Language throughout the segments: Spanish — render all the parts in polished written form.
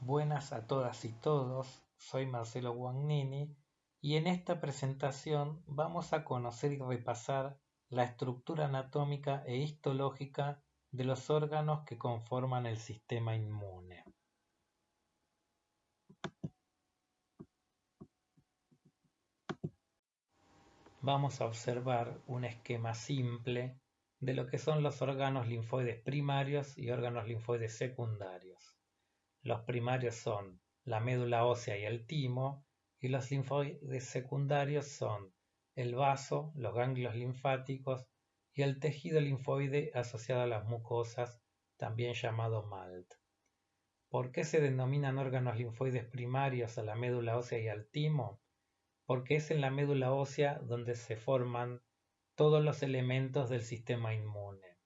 Buenas a todas y todos, soy Marcelo Guagnini y en esta presentación vamos a conocer y repasar la estructura anatómica e histológica de los órganos que conforman el sistema inmune. Vamos a observar un esquema simple de lo que son los órganos linfoides primarios y órganos linfoides secundarios. Los primarios son la médula ósea y el timo, y los linfoides secundarios son el vaso, los ganglios linfáticos y el tejido linfoide asociado a las mucosas, también llamado MALT. ¿Por qué se denominan órganos linfoides primarios a la médula ósea y al timo? Porque es en la médula ósea donde se forman todos los elementos del sistema inmune.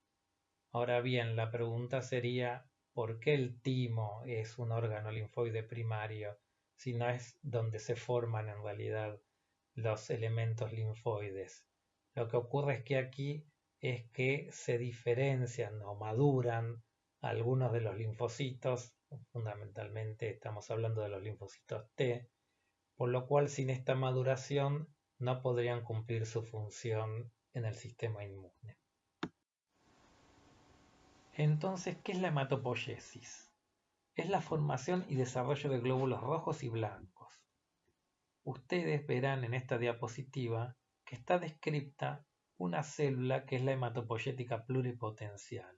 Ahora bien, la pregunta sería, ¿por qué el timo es un órgano linfoide primario si no es donde se forman en realidad los elementos linfoides? Lo que ocurre es que aquí es que se diferencian o maduran algunos de los linfocitos, fundamentalmente estamos hablando de los linfocitos T, por lo cual sin esta maduración no podrían cumplir su función en el sistema inmune. Entonces, ¿qué es la hematopoiesis? Es la formación y desarrollo de glóbulos rojos y blancos. Ustedes verán en esta diapositiva que está descrita una célula que es la hematopoyética pluripotencial.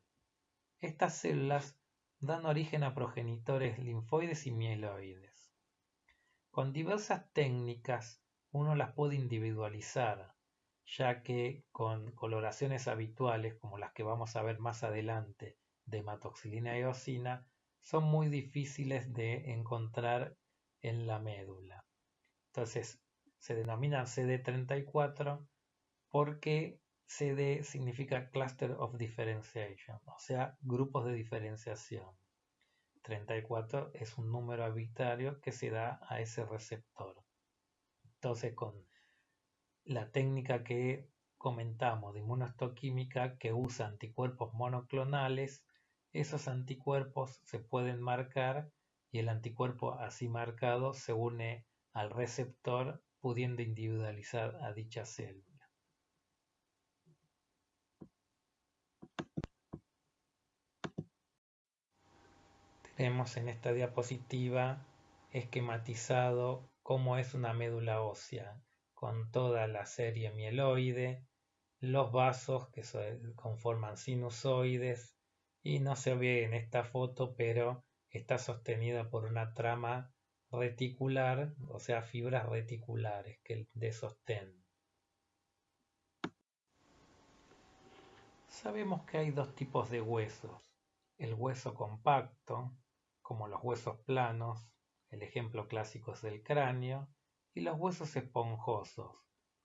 Estas células dan origen a progenitores linfoides y mieloides. Con diversas técnicas uno las puede individualizar, ya que con coloraciones habituales, como las que vamos a ver más adelante, de hematoxilina y eosina, son muy difíciles de encontrar en la médula. Entonces, se denominan CD34 porque CD significa Cluster of Differentiation, o sea, grupos de diferenciación. 34 es un número arbitrario que se da a ese receptor. Entonces, con la técnica que comentamos de inmunohistoquímica que usa anticuerpos monoclonales, esos anticuerpos se pueden marcar y el anticuerpo así marcado se une al receptor pudiendo individualizar a dicha célula. Tenemos en esta diapositiva esquematizado cómo es una médula ósea, con toda la serie mieloide, los vasos que conforman sinusoides, y no se ve en esta foto, pero está sostenida por una trama reticular, o sea, fibras reticulares que de sostén. Sabemos que hay dos tipos de huesos, el hueso compacto, como los huesos planos, el ejemplo clásico es el cráneo, y los huesos esponjosos,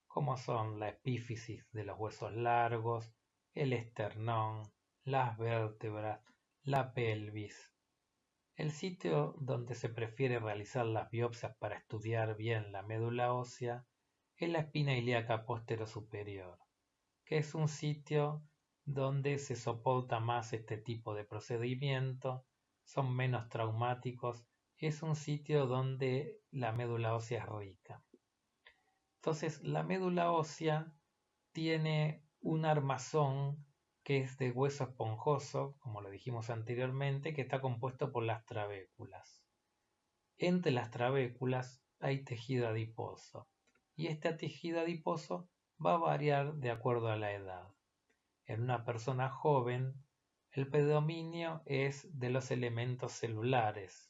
como son la epífisis de los huesos largos, el esternón, las vértebras, la pelvis. El sitio donde se prefiere realizar las biopsias para estudiar bien la médula ósea es la espina ilíaca posterior-superior, que es un sitio donde se soporta más este tipo de procedimiento, son menos traumáticos, es un sitio donde la médula ósea es rica. Entonces, la médula ósea tiene un armazón que es de hueso esponjoso, como lo dijimos anteriormente, que está compuesto por las trabéculas. Entre las trabéculas hay tejido adiposo, y este tejido adiposo va a variar de acuerdo a la edad. En una persona joven, el predominio es de los elementos celulares,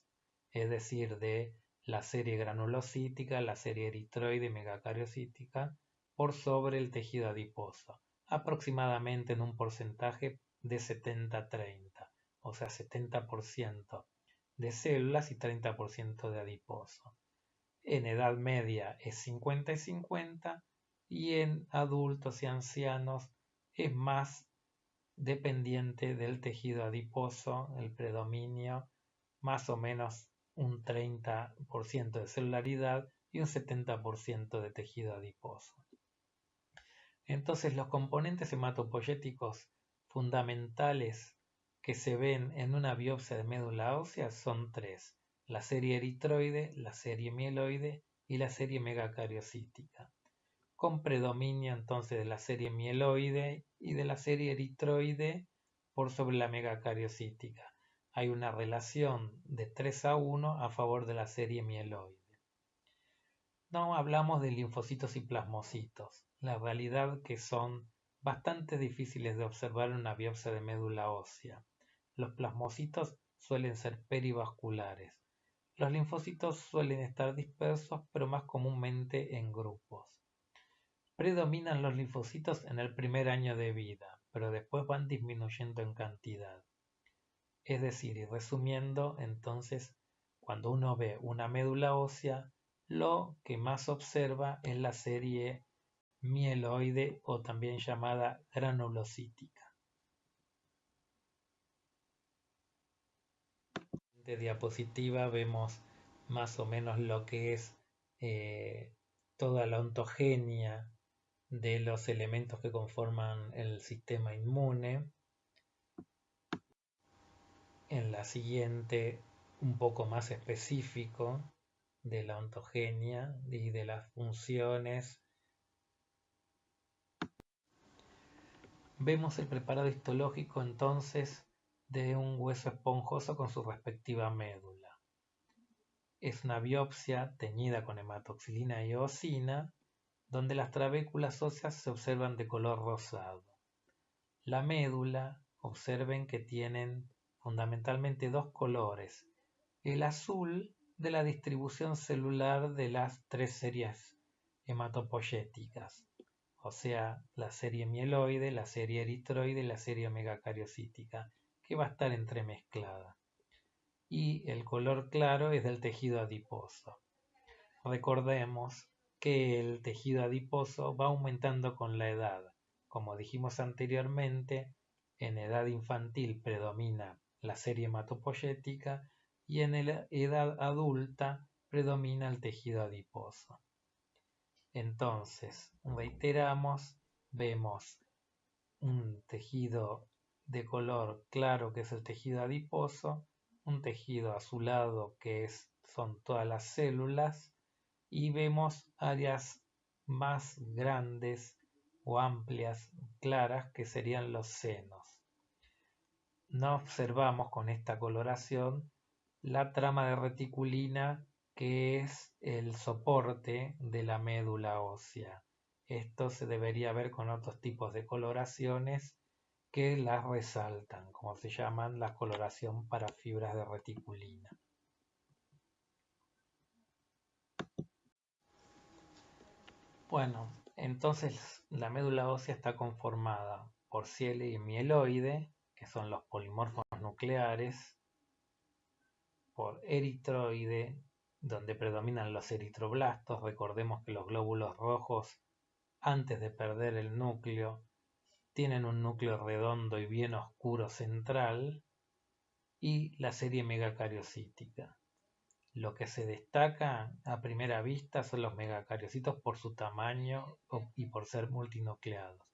es decir, de la serie granulocítica, la serie eritroide y megacariocítica, por sobre el tejido adiposo, aproximadamente en un porcentaje de 70-30, o sea, 70% de células y 30% de adiposo. En edad media es 50 y 50, y en adultos y ancianos es más dependiente del tejido adiposo, el predominio, más o menos un 30% de celularidad y un 70% de tejido adiposo. Entonces, los componentes hematopoyéticos fundamentales que se ven en una biopsia de médula ósea son tres: la serie eritroide, la serie mieloide y la serie megacariocítica, con predominio entonces de la serie mieloide y de la serie eritroide por sobre la megacariocítica. Hay una relación de 3-1 a favor de la serie mieloide. No hablamos de linfocitos y plasmocitos, la realidad que son bastante difíciles de observar en una biopsia de médula ósea. Los plasmocitos suelen ser perivasculares. Los linfocitos suelen estar dispersos, pero más comúnmente en grupos. Predominan los linfocitos en el primer año de vida, pero después van disminuyendo en cantidad. Es decir, y resumiendo, entonces, cuando uno ve una médula ósea, lo que más observa es la serie mieloide o también llamada granulocítica. En esta diapositiva vemos más o menos lo que es toda la ontogenia de los elementos que conforman el sistema inmune. En la siguiente, un poco más específico de la ontogenia y de las funciones. Vemos el preparado histológico entonces de un hueso esponjoso con su respectiva médula. Es una biopsia teñida con hematoxilina y eosina, donde las trabéculas óseas se observan de color rosado. La médula, observen que tienen fundamentalmente dos colores, el azul de la distribución celular de las tres series hematopoyéticas, o sea, la serie mieloide, la serie eritroide y la serie megacariocítica, que va a estar entremezclada. Y el color claro es del tejido adiposo. Recordemos que el tejido adiposo va aumentando con la edad. Como dijimos anteriormente, en edad infantil predomina la serie hematopoyética y en la edad adulta predomina el tejido adiposo. Entonces, reiteramos, vemos un tejido de color claro que es el tejido adiposo, un tejido azulado que son todas las células y vemos áreas más grandes o amplias, claras, que serían los senos. No observamos con esta coloración la trama de reticulina, que es el soporte de la médula ósea. Esto se debería ver con otros tipos de coloraciones que las resaltan, como se llaman la coloración para fibras de reticulina. Bueno, entonces la médula ósea está conformada por cielo y mieloide, que son los polimorfos nucleares, por eritroide, donde predominan los eritroblastos. Recordemos que los glóbulos rojos, antes de perder el núcleo, tienen un núcleo redondo y bien oscuro central, y la serie megacariocítica. Lo que se destaca a primera vista son los megacariocitos por su tamaño y por ser multinucleados,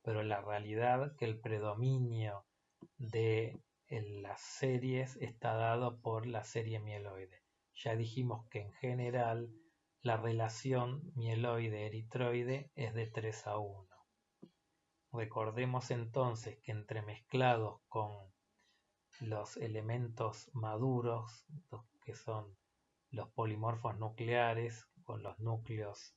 pero la realidad que el predominio de las series está dado por la serie mieloide. Ya dijimos que en general la relación mieloide-eritroide es de 3-1. Recordemos entonces que entremezclados con los elementos maduros, que son los polimorfos nucleares, con los núcleos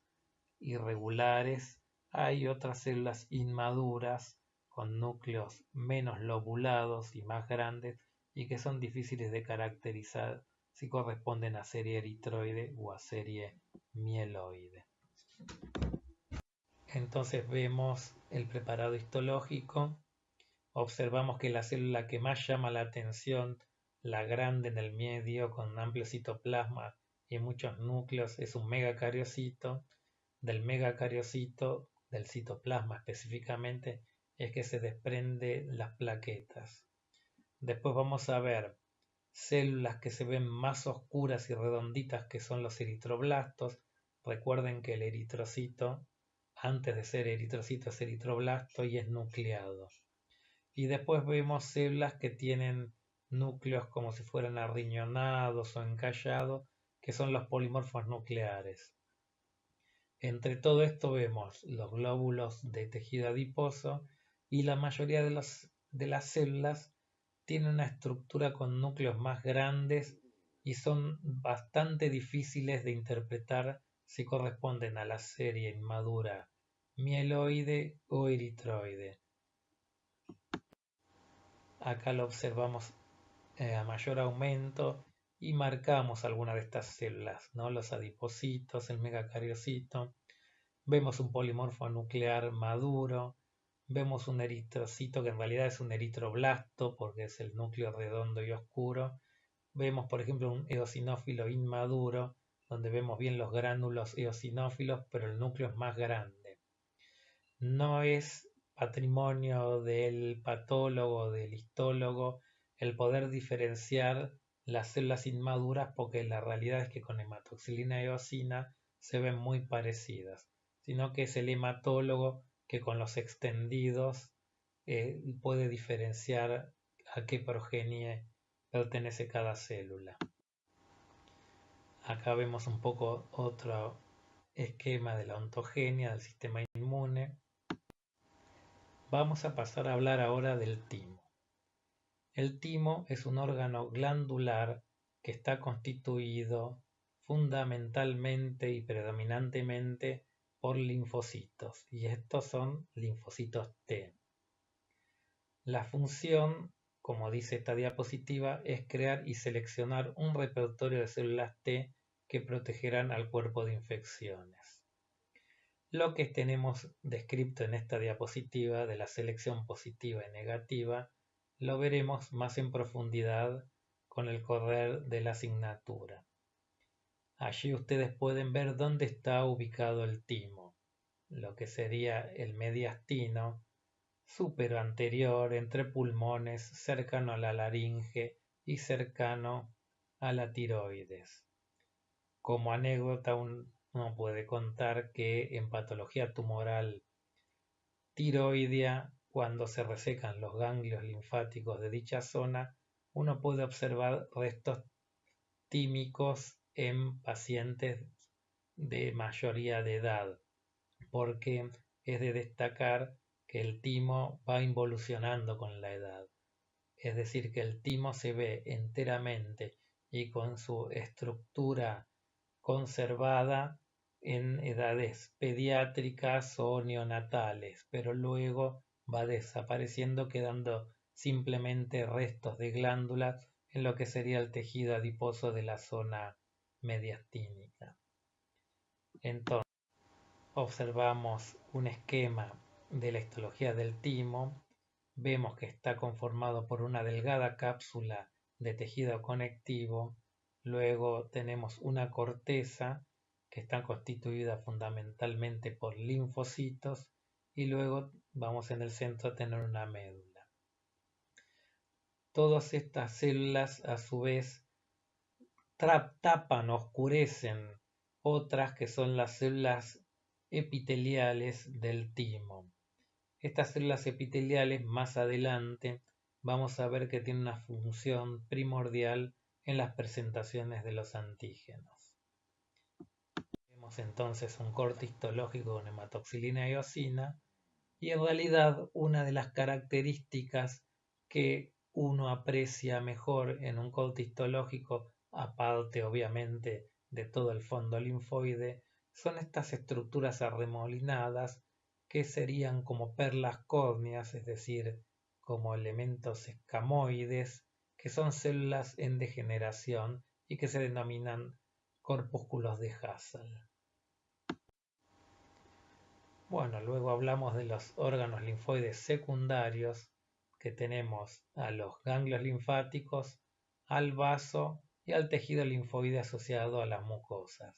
irregulares, hay otras células inmaduras con núcleos menos lobulados y más grandes y que son difíciles de caracterizar si corresponden a serie eritroide o a serie mieloide. Entonces vemos el preparado histológico, observamos que la célula que más llama la atención, la grande en el medio con un amplio citoplasma y muchos núcleos, es un megacariocito. Del megacariocito, del citoplasma específicamente, es que se desprenden las plaquetas. Después vamos a ver células que se ven más oscuras y redonditas, que son los eritroblastos. Recuerden que el eritrocito, antes de ser eritrocito, es eritroblasto y es nucleado. Y después vemos células que tienen núcleos como si fueran arriñonados o encallados, que son los polimorfos nucleares. Entre todo esto vemos los glóbulos de tejido adiposo y la mayoría de las células tienen una estructura con núcleos más grandes y son bastante difíciles de interpretar si corresponden a la serie inmadura mieloide o eritroide. Acá lo observamos a mayor aumento y marcamos algunas de estas células, ¿no? Los adipocitos, el megacariocito. Vemos un polimorfo nuclear maduro, vemos un eritrocito que en realidad es un eritroblasto porque es el núcleo redondo y oscuro. Vemos, por ejemplo, un eosinófilo inmaduro, donde vemos bien los gránulos eosinófilos, pero el núcleo es más grande. No es patrimonio del patólogo o del histólogo el poder diferenciar las células inmaduras, porque la realidad es que con hematoxilina y eosina se ven muy parecidas, sino que es el hematólogo que con los extendidos puede diferenciar a qué progenie pertenece cada célula. Acá vemos un poco otro esquema de la ontogenia del sistema inmune. Vamos a pasar a hablar ahora del timo. El timo es un órgano glandular que está constituido fundamentalmente y predominantemente por linfocitos, y estos son linfocitos T. La función, como dice esta diapositiva, es crear y seleccionar un repertorio de células T que protegerán al cuerpo de infecciones. Lo que tenemos descrito en esta diapositiva de la selección positiva y negativa lo veremos más en profundidad con el correr de la asignatura. Allí ustedes pueden ver dónde está ubicado el timo, lo que sería el mediastino, súper anterior entre pulmones, cercano a la laringe y cercano a la tiroides. Como anécdota, uno puede contar que en patología tumoral tiroidea, cuando se resecan los ganglios linfáticos de dicha zona, uno puede observar restos tímicos en pacientes de mayoría de edad, porque es de destacar que el timo va involucionando con la edad. Es decir, que el timo se ve enteramente y con su estructura conservada en edades pediátricas o neonatales, pero luego va desapareciendo, quedando simplemente restos de glándulas en lo que sería el tejido adiposo de la zona mediastínica. Entonces, observamos un esquema de la histología del timo. Vemos que está conformado por una delgada cápsula de tejido conectivo. Luego tenemos una corteza que está constituida fundamentalmente por linfocitos y luego vamos en el centro a tener una médula. Todas estas células a su vez tapan, oscurecen otras que son las células epiteliales del timo. Estas células epiteliales más adelante vamos a ver que tienen una función primordial en las presentaciones de los antígenos. Vemos entonces un corte histológico con hematoxilina y eosina, y en realidad una de las características que uno aprecia mejor en un corte histológico, aparte obviamente de todo el fondo linfoide, son estas estructuras arremolinadas que serían como perlas córneas, es decir, como elementos escamoides, que son células en degeneración y que se denominan corpúsculos de Hassel. Bueno, luego hablamos de los órganos linfoides secundarios, que tenemos a los ganglios linfáticos, al vaso y al tejido linfoide asociado a las mucosas.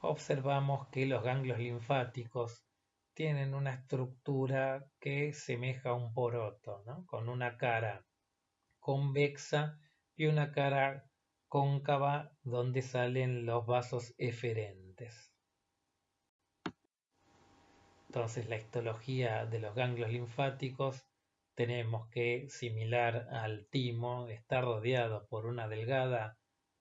Observamos que los ganglios linfáticos tienen una estructura que semeja a un poroto, ¿no? Con una cara convexa y una cara cóncava donde salen los vasos eferentes. Entonces la histología de los ganglios linfáticos tenemos que, similar al timo, está rodeado por una delgada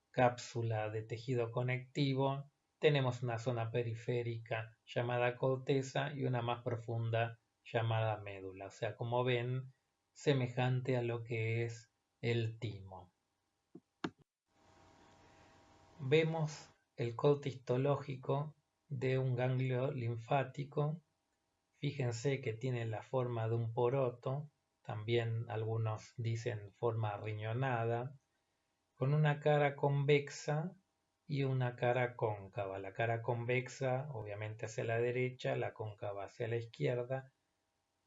cápsula de tejido conectivo. Tenemos una zona periférica llamada corteza y una más profunda llamada médula. O sea, como ven, semejante a lo que es el timo. Vemos el corte histológico de un ganglio linfático. Fíjense que tiene la forma de un poroto, también algunos dicen forma riñonada, con una cara convexa y una cara cóncava. La cara convexa obviamente hacia la derecha, la cóncava hacia la izquierda.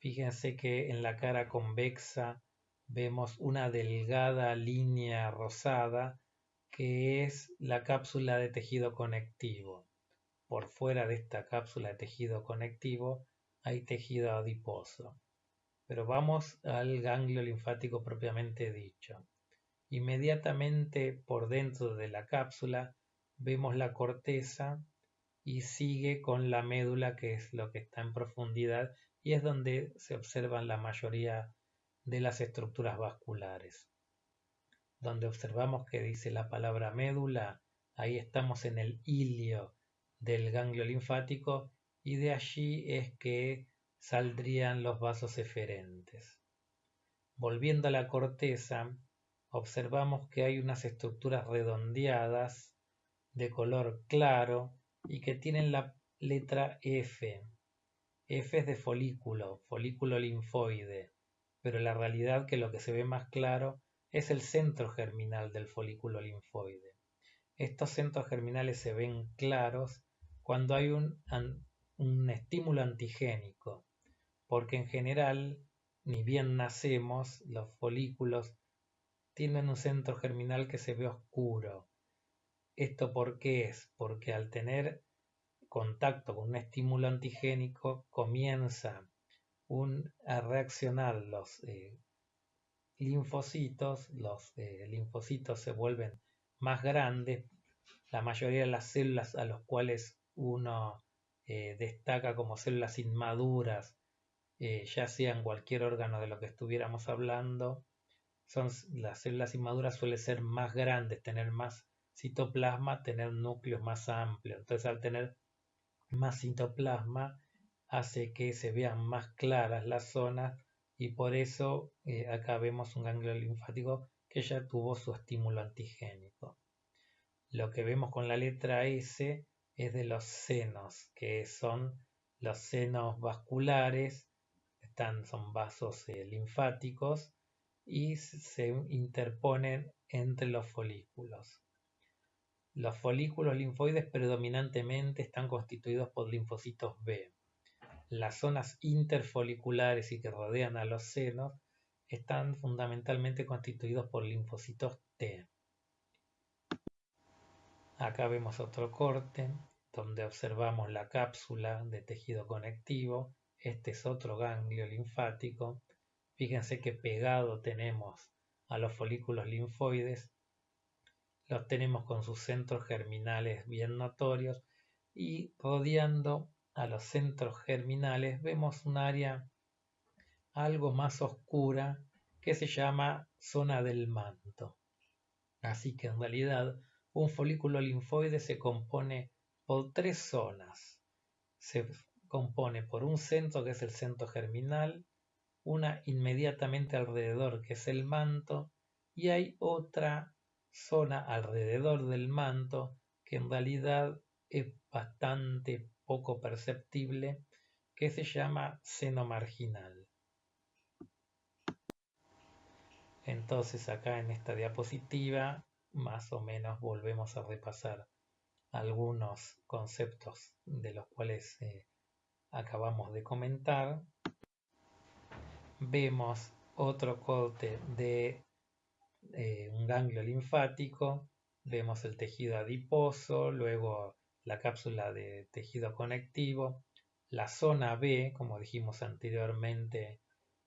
Fíjense que en la cara convexa vemos una delgada línea rosada que es la cápsula de tejido conectivo. Por fuera de esta cápsula de tejido conectivo hay tejido adiposo. Pero vamos al ganglio linfático propiamente dicho. Inmediatamente por dentro de la cápsula vemos la corteza y sigue con la médula, que es lo que está en profundidad y es donde se observan la mayoría de las estructuras vasculares. Donde observamos que dice la palabra médula, ahí estamos en el hilio del ganglio linfático y de allí es que saldrían los vasos eferentes. Volviendo a la corteza, observamos que hay unas estructuras redondeadas de color claro y que tienen la letra F. F es de folículo, folículo linfoide, pero la realidad que lo que se ve más claro es el centro germinal del folículo linfoide. Estos centros germinales se ven claros cuando hay un estímulo antigénico, porque en general, ni bien nacemos, los folículos tienen un centro germinal que se ve oscuro. ¿Esto por qué es? Porque al tener contacto con un estímulo antigénico comienza a reaccionar los linfocitos, los linfocitos se vuelven más grandes. La mayoría de las células a las cuales uno destaca como células inmaduras, ya sea en cualquier órgano de lo que estuviéramos hablando, las células inmaduras suelen ser más grandes, tener más citoplasma, tener núcleos más amplios. Entonces, al tener más citoplasma, hace que se vean más claras las zonas y por eso acá vemos un ganglio linfático que ya tuvo su estímulo antigénico. Lo que vemos con la letra S es de los senos, que son los senos vasculares, son vasos linfáticos y se interponen entre los folículos. Los folículos linfoides predominantemente están constituidos por linfocitos B. Las zonas interfoliculares y que rodean a los senos están fundamentalmente constituidos por linfocitos T. Acá vemos otro corte donde observamos la cápsula de tejido conectivo. Este es otro ganglio linfático. Fíjense que pegado tenemos a los folículos linfoides. Los tenemos con sus centros germinales bien notorios y rodeando a los centros germinales vemos un área algo más oscura que se llama zona del manto. Así que en realidad un folículo linfoide se compone por tres zonas. Se compone por un centro que es el centro germinal, una inmediatamente alrededor que es el manto y hay otra zona alrededor del manto que en realidad es bastante poco perceptible que se llama seno marginal. Entonces acá en esta diapositiva más o menos volvemos a repasar algunos conceptos de los cuales acabamos de comentar. Vemos otro corte de un ganglio linfático, vemos el tejido adiposo, luego la cápsula de tejido conectivo, la zona B, como dijimos anteriormente,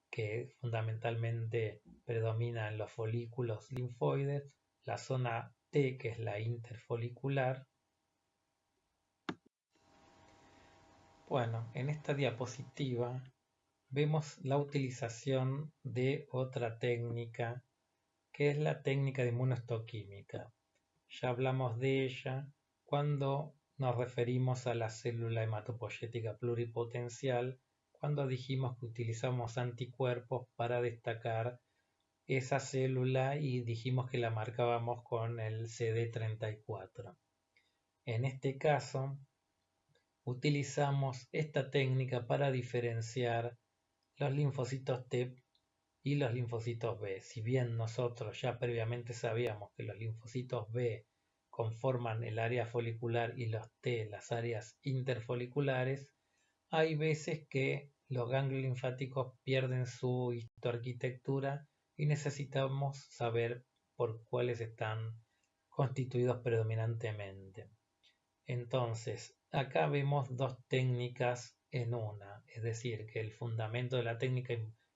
que fundamentalmente predomina en los folículos linfoides, la zona T, que es la interfolicular. Bueno, en esta diapositiva vemos la utilización de otra técnica, que es la técnica de inmunohistoquímica. Ya hablamos de ella cuando nos referimos a la célula hematopoyética pluripotencial, cuando dijimos que utilizamos anticuerpos para destacar esa célula y dijimos que la marcábamos con el CD34. En este caso, utilizamos esta técnica para diferenciar los linfocitos T y los linfocitos B. Si bien nosotros ya previamente sabíamos que los linfocitos B conforman el área folicular y los T las áreas interfoliculares, hay veces que los ganglios linfáticos pierden su histoarquitectura y necesitamos saber por cuáles están constituidos predominantemente. Entonces, acá vemos dos técnicas en una, es decir, que el fundamento de la técnica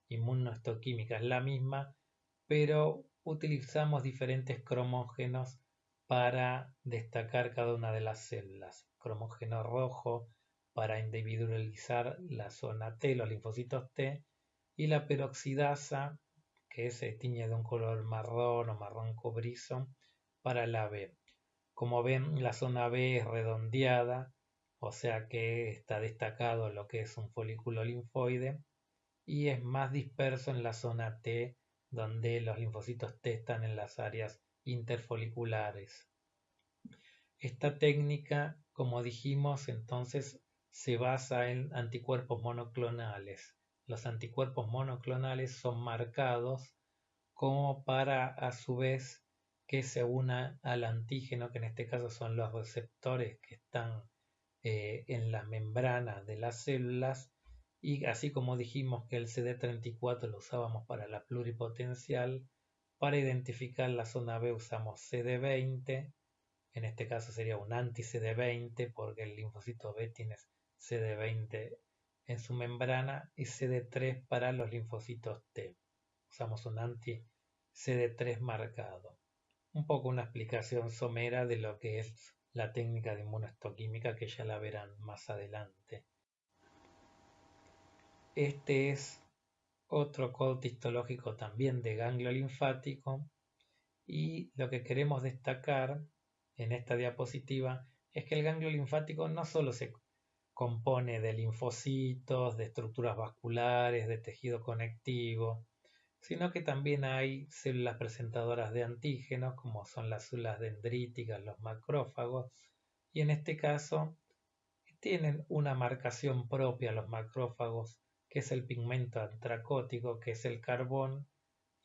inmunohistoquímica es la misma, pero utilizamos diferentes cromógenos para destacar cada una de las células. Cromógeno rojo para individualizar la zona T, los linfocitos T, y la peroxidasa, que se tiñe de un color marrón o marrón cobrizo, para la B. Como ven, la zona B es redondeada, o sea que está destacado lo que es un folículo linfoide, y es más disperso en la zona T, donde los linfocitos T están en las áreas interfoliculares. Esta técnica, como dijimos, entonces se basa en anticuerpos monoclonales. Los anticuerpos monoclonales son marcados como para, a su vez, que se una al antígeno, que en este caso son los receptores que están en la membrana de las células, y así como dijimos que el CD34 lo usábamos para la pluripotencial, para identificar la zona B usamos CD20, en este caso sería un anti-CD20 porque el linfocito B tiene CD20 en su membrana, y CD3 para los linfocitos T. Usamos un anti-CD3 marcado. Un poco una explicación somera de lo que es la técnica de inmunohistoquímica, que ya la verán más adelante. Este es otro corte histológico también de ganglio linfático, y lo que queremos destacar en esta diapositiva es que el ganglio linfático no solo se compone de linfocitos, de estructuras vasculares, de tejido conectivo, sino que también hay células presentadoras de antígenos, como son las células dendríticas, los macrófagos, y en este caso tienen una marcación propia los macrófagos, que es el pigmento antracótico, que es el carbón,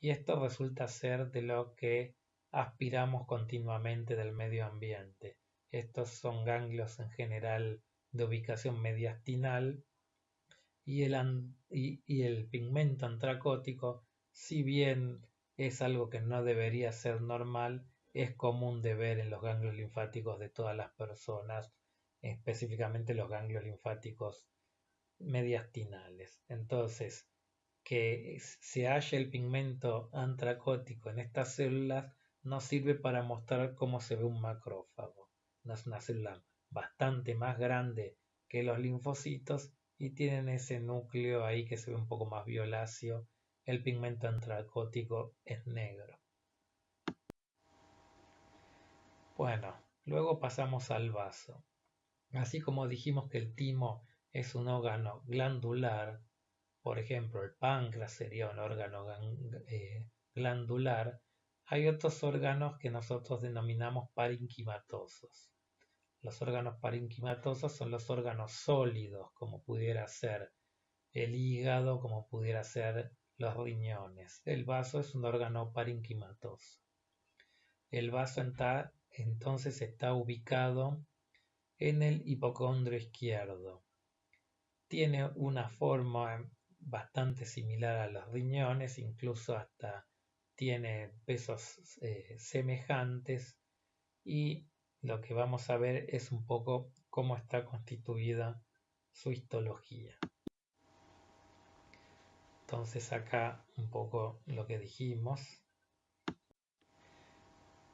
y esto resulta ser de lo que aspiramos continuamente del medio ambiente. Estos son ganglios en general de ubicación mediastinal, y el pigmento antracótico, si bien es algo que no debería ser normal, es común de ver en los ganglios linfáticos de todas las personas, específicamente los ganglios linfáticos mediastinales. Entonces, que se halle el pigmento antracótico en estas células nos sirve para mostrar cómo se ve un macrófago. Es una célula bastante más grande que los linfocitos y tienen ese núcleo ahí que se ve un poco más violáceo. El pigmento antracótico es negro. Bueno, luego pasamos al vaso. Así como dijimos que el timo es un órgano glandular, por ejemplo, el páncreas sería un órgano glandular, hay otros órganos que nosotros denominamos parenquimatosos. Los órganos parenquimatosos son los órganos sólidos, como pudiera ser el hígado, como pudiera ser los riñones. El vaso es un órgano parenquimatoso. El vaso entonces está ubicado en el hipocondrio izquierdo. Tiene una forma bastante similar a los riñones, incluso hasta tiene pesos semejantes, y lo que vamos a ver es un poco cómo está constituida su histología. Entonces acá un poco lo que dijimos.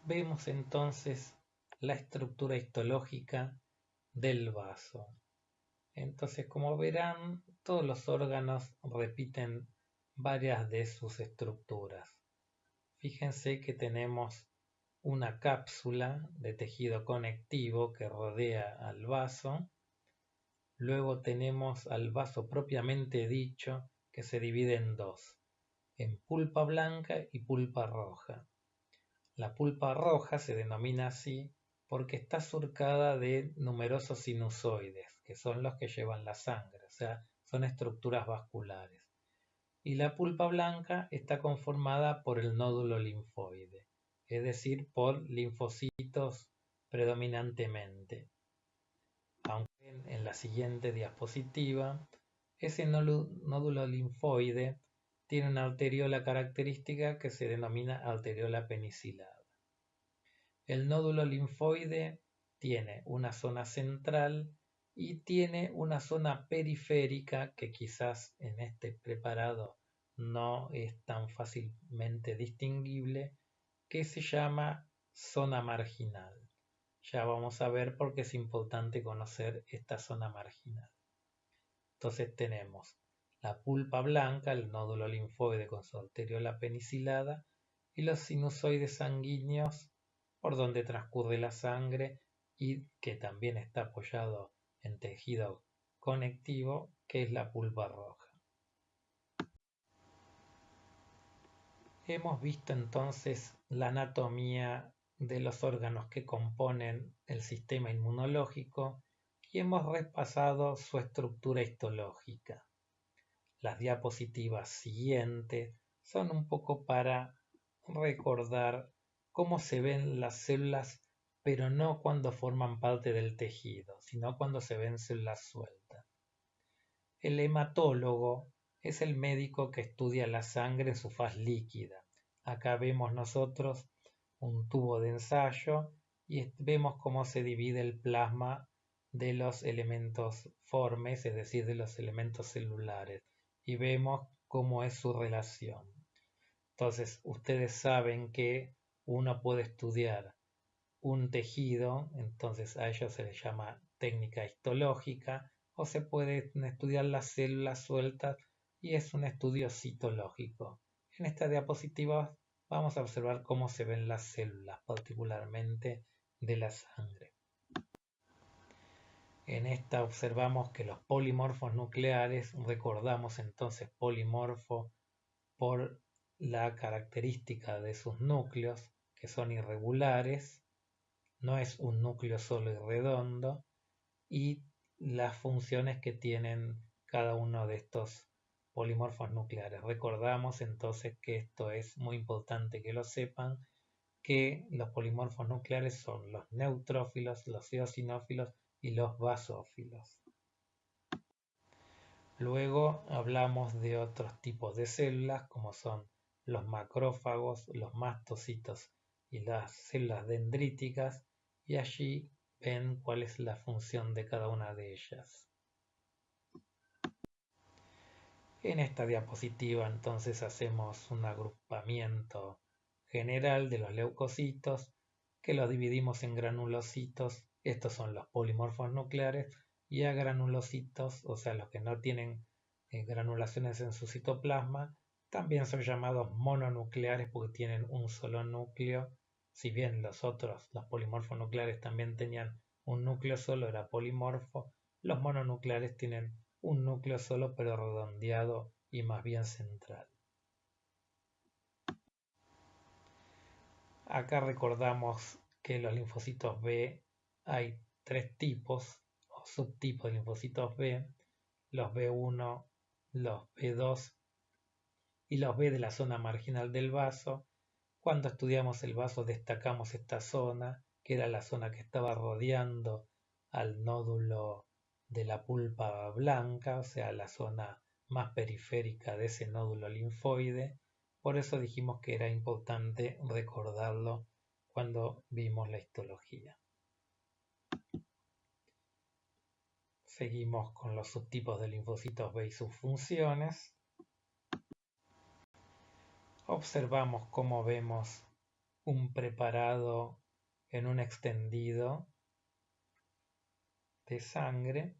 Vemos entonces la estructura histológica del vaso. Entonces, como verán, todos los órganos repiten varias de sus estructuras. Fíjense que tenemos una cápsula de tejido conectivo que rodea al vaso. Luego tenemos al vaso propiamente dicho, que se divide en dos, en pulpa blanca y pulpa roja. La pulpa roja se denomina así porque está surcada de numerosos sinusoides, que son los que llevan la sangre, o sea, son estructuras vasculares. Y la pulpa blanca está conformada por el nódulo linfoide, es decir, por linfocitos predominantemente. Aunque en la siguiente diapositiva, ese nódulo linfoide tiene una arteriola característica que se denomina arteriola penicilada. El nódulo linfoide tiene una zona central y tiene una zona periférica que quizás en este preparado no es tan fácilmente distinguible, que se llama zona marginal. Ya vamos a ver por qué es importante conocer esta zona marginal. Entonces tenemos la pulpa blanca, el nódulo linfoide con su arteriola penicilada y los sinusoides sanguíneos por donde transcurre la sangre y que también está apoyado en tejido conectivo, que es la pulpa roja. Hemos visto entonces la anatomía de los órganos que componen el sistema inmunológico y hemos repasado su estructura histológica. Las diapositivas siguientes son un poco para recordar cómo se ven las células, pero no cuando forman parte del tejido, sino cuando se ven células sueltas. El hematólogo es el médico que estudia la sangre en su faz líquida. Acá vemos nosotros un tubo de ensayo y vemos cómo se divide el plasma de los elementos formes, es decir, de los elementos celulares, y vemos cómo es su relación. Entonces, ustedes saben que uno puede estudiar un tejido, entonces a ello se le llama técnica histológica, o se pueden estudiar las células sueltas y es un estudio citológico. En esta diapositiva vamos a observar cómo se ven las células, particularmente de la sangre. En esta observamos que los polimorfos nucleares, recordamos entonces polimorfo por la característica de sus núcleos, que son irregulares, no es un núcleo solo y redondo, y las funciones que tienen cada uno de estos polimorfos nucleares. Recordamos entonces que esto es muy importante que lo sepan, que los polimorfos nucleares son los neutrófilos, los eosinófilos y los basófilos. Luego hablamos de otros tipos de células como son los macrófagos, los mastocitos y las células dendríticas, y allí ven cuál es la función de cada una de ellas. En esta diapositiva entonces hacemos un agrupamiento general de los leucocitos, que los dividimos en granulocitos, estos son los polimorfos nucleares, y a granulocitos, o sea los que no tienen granulaciones en su citoplasma, también son llamados mononucleares porque tienen un solo núcleo. Si bien los polimorfos nucleares también tenían un núcleo solo, era polimorfo, los mononucleares tienen un núcleo solo pero redondeado y más bien central. Acá recordamos que los linfocitos B hay tres tipos o subtipos de linfocitos B, los B1, los B2 y los B de la zona marginal del vaso. Cuando estudiamos el vaso destacamos esta zona, que era la zona que estaba rodeando al nódulo de la pulpa blanca, o sea, la zona más periférica de ese nódulo linfoide. Por eso dijimos que era importante recordarlo cuando vimos la histología. Seguimos con los subtipos de linfocitos B y sus funciones. Observamos cómo vemos un preparado en un extendido de sangre.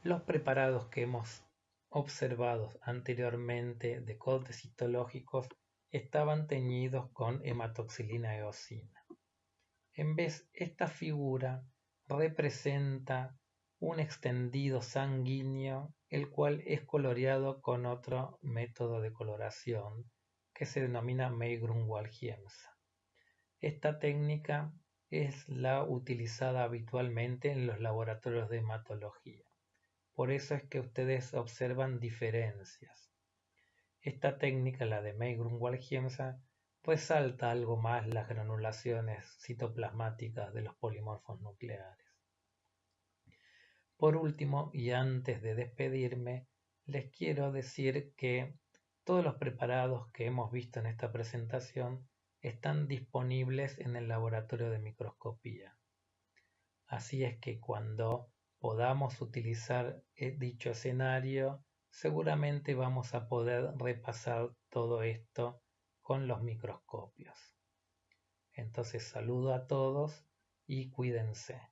Los preparados que hemos observado anteriormente de cortes citológicos estaban teñidos con hematoxilina eosina. En vez, esta figura representa un extendido sanguíneo, el cual es coloreado con otro método de coloración que se denomina May-Grunwald-Hiemsa. Esta técnica es la utilizada habitualmente en los laboratorios de hematología. Por eso es que ustedes observan diferencias. Esta técnica, la de May-Grunwald-Hiemsa, resalta algo más las granulaciones citoplasmáticas de los polimorfos nucleares. Por último, y antes de despedirme, les quiero decir que todos los preparados que hemos visto en esta presentación están disponibles en el laboratorio de microscopía. Así es que cuando podamos utilizar dicho escenario, seguramente vamos a poder repasar todo esto con los microscopios. Entonces saludo a todos y cuídense.